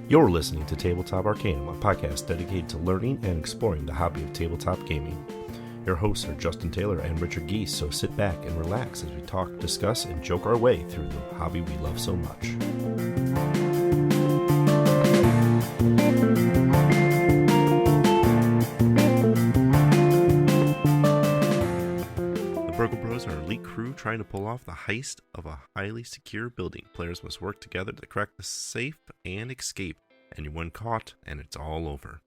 You're listening to Tabletop Arcanum, a podcast dedicated to learning and exploring the hobby of tabletop gaming. Your hosts are Justin Taylor and Richard Giese, so sit back and relax as we talk, discuss, and joke our way through the hobby we love so much. The Burgle Bros are an elite crew trying to pull off the heist of a highly secure building. Players must work together to crack the safe and escape. Anyone caught, and it's all over.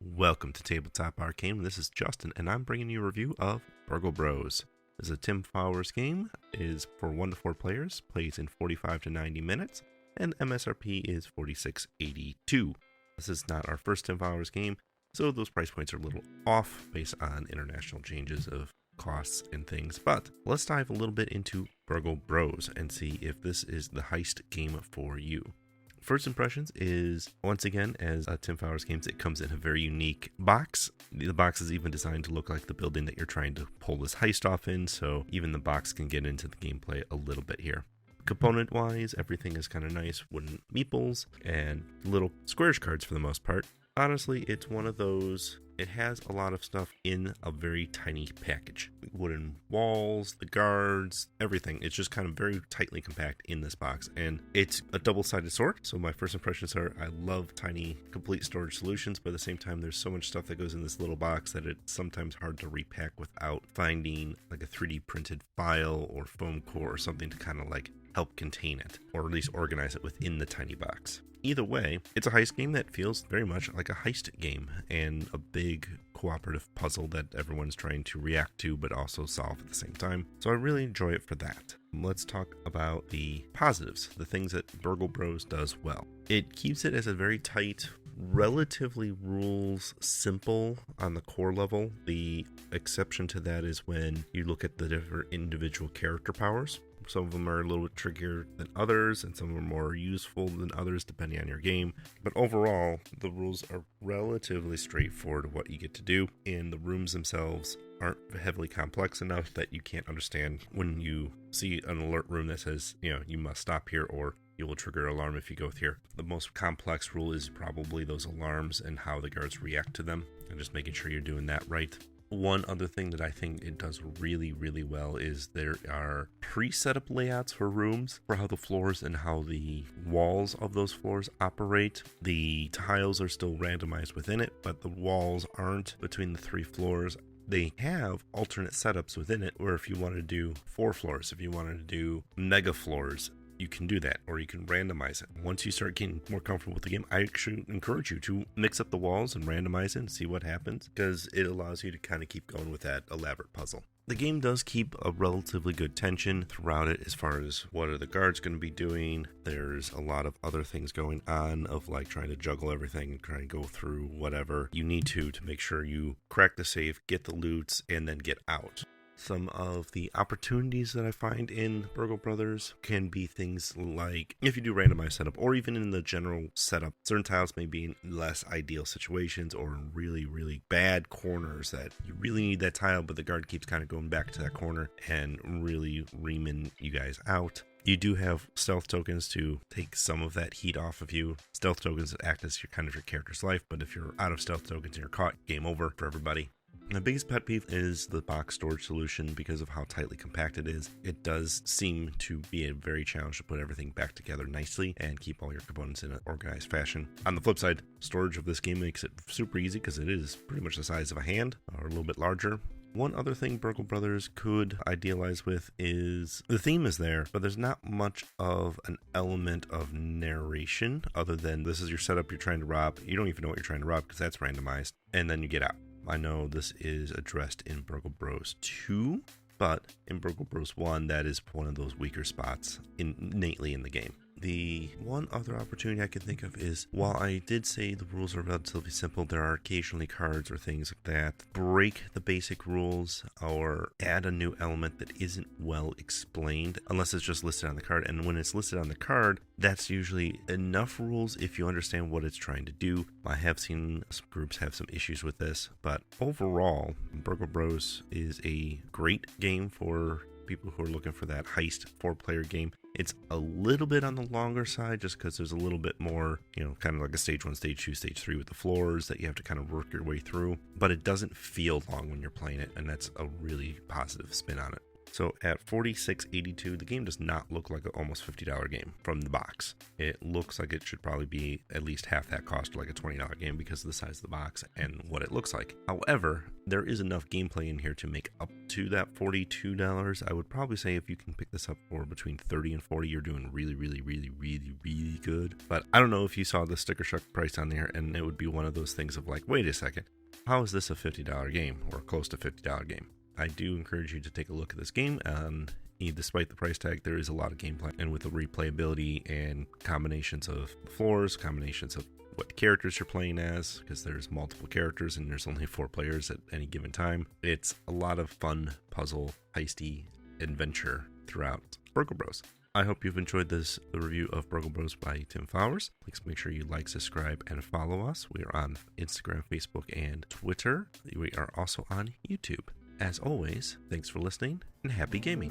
Welcome to Tabletop Arcanum. This is Justin, and I'm bringing you a review of Burgle Bros. This is a Tim Fowers game. It is for 1 to 4 players, plays in 45 to 90 minutes, and MSRP is $46.82. This is not our first Tim Fowers game, so those price points are a little off based on international changes of costs and things. But let's dive a little bit into Burgle Bros and see if this is the heist game for you. First impressions is, once again, as Tim Fowers games, it comes in a very unique box. The box is even designed to look like the building that you're trying to pull this heist off in, so even the box can get into the gameplay a little bit here. Component-wise, everything is kind of nice. Wooden meeples and little squarish cards for the most part. Honestly, it's one of those, it has a lot of stuff in a very tiny package. Wooden walls, the guards, everything. It's just kind of very tightly compact in this box. And it's a double-sided sword. So my first impressions are I love tiny complete storage solutions, but at the same time there's so much stuff that goes in this little box that it's sometimes hard to repack without finding like a 3D printed file or foam core or something to kind of like help contain it, or at least organize it within the tiny box. Either way, it's a heist game that feels very much like a heist game and a big cooperative puzzle that everyone's trying to react to but also solve at the same time. So I really enjoy it for that. Let's talk about the positives, the things that Burgle Bros does well. It keeps it as a very tight, relatively rules simple on the core level. The exception to that is when you look at the different individual character powers. Some of them are a little bit trickier than others, and some of them are more useful than others depending on your game. But overall, the rules are relatively straightforward what you get to do, and the rooms themselves aren't heavily complex enough that you can't understand when you see an alert room that says, you must stop here, or you will trigger an alarm if you go here. The most complex rule is probably those alarms and how the guards react to them, and just making sure you're doing that right. One other thing that I think it does really, really well is there are pre-set up layouts for rooms for how the floors and how the walls of those floors operate. The tiles are still randomized within it, but the walls aren't between the 3 floors. They have alternate setups within it where if you want to do 4 floors, if you wanted to do mega floors, you can do that, or you can randomize it. Once you start getting more comfortable with the game, I actually encourage you to mix up the walls and randomize it and see what happens, because it allows you to kind of keep going with that elaborate puzzle. The game does keep a relatively good tension throughout it as far as what are the guards going to be doing. There's a lot of other things going on of like trying to juggle everything and trying to go through whatever you need to make sure you crack the safe, get the loots, and then get out. Some of the opportunities that I find in Burgle Brothers can be things like if you do randomized setup, or even in the general setup, certain tiles may be in less ideal situations or in really, really bad corners that you really need that tile, but the guard keeps kind of going back to that corner and really reaming you guys out. You do have stealth tokens to take some of that heat off of you. Stealth tokens that act as your character's life, but if you're out of stealth tokens and you're caught, game over for everybody. My biggest pet peeve is the box storage solution because of how tightly compact it is. It does seem to be a very challenge to put everything back together nicely and keep all your components in an organized fashion. On the flip side, storage of this game makes it super easy because it is pretty much the size of a hand or a little bit larger. One other thing Burgle Brothers could idealize with is the theme is there, but there's not much of an element of narration other than this is your setup you're trying to rob. You don't even know what you're trying to rob because that's randomized, and then you get out. I know this is addressed in Burgle Bros 2, but in Burgle Bros 1, that is one of those weaker spots innately in the game. The one other opportunity I can think of is, while I did say the rules are relatively simple, there are occasionally cards or things like that break the basic rules or add a new element that isn't well explained unless it's just listed on the card. And when it's listed on the card, that's usually enough rules if you understand what it's trying to do. I have seen some groups have some issues with this, but overall, Burgle Bros is a great game for people who are looking for that heist 4-player game. It's a little bit on the longer side just because there's a little bit more, kind of like a stage 1, stage 2, stage 3 with the floors that you have to kind of work your way through. But it doesn't feel long when you're playing it, and that's a really positive spin on it. So at $46.82, the game does not look like an almost $50 game from the box. It looks like it should probably be at least half that cost, like a $20 game, because of the size of the box and what it looks like. However, there is enough gameplay in here to make up to that $42. I would probably say if you can pick this up for between $30 and $40, you're doing really, really, really, really, really good. But I don't know if you saw the sticker shock price on there, and it would be one of those things of like, wait a second, how is this a $50 game or close to $50 game? I do encourage you to take a look at this game, and despite the price tag, there is a lot of gameplay, and with the replayability and combinations of floors, combinations of what characters you're playing as, because there's multiple characters and there's only 4 players at any given time. It's a lot of fun puzzle, heisty adventure throughout Burgle Bros. I hope you've enjoyed the review of Burgle Bros by Tim Fowers. Please make sure you like, subscribe, and follow us. We are on Instagram, Facebook, and Twitter. We are also on YouTube. As always, thanks for listening and happy gaming.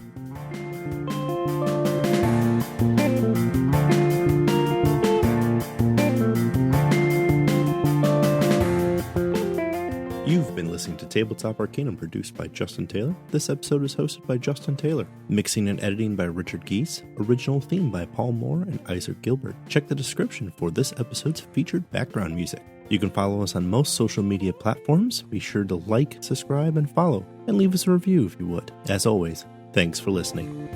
You've been listening to Tabletop Arcanum, produced by Justin Taylor. This episode is hosted by Justin Taylor. Mixing and editing by Richard Giese. Original theme by Paul Moore and Issac Gilbert. Check the description for this episode's featured background music. You can follow us on most social media platforms. Be sure to like, subscribe, and follow, and leave us a review if you would. As always, thanks for listening.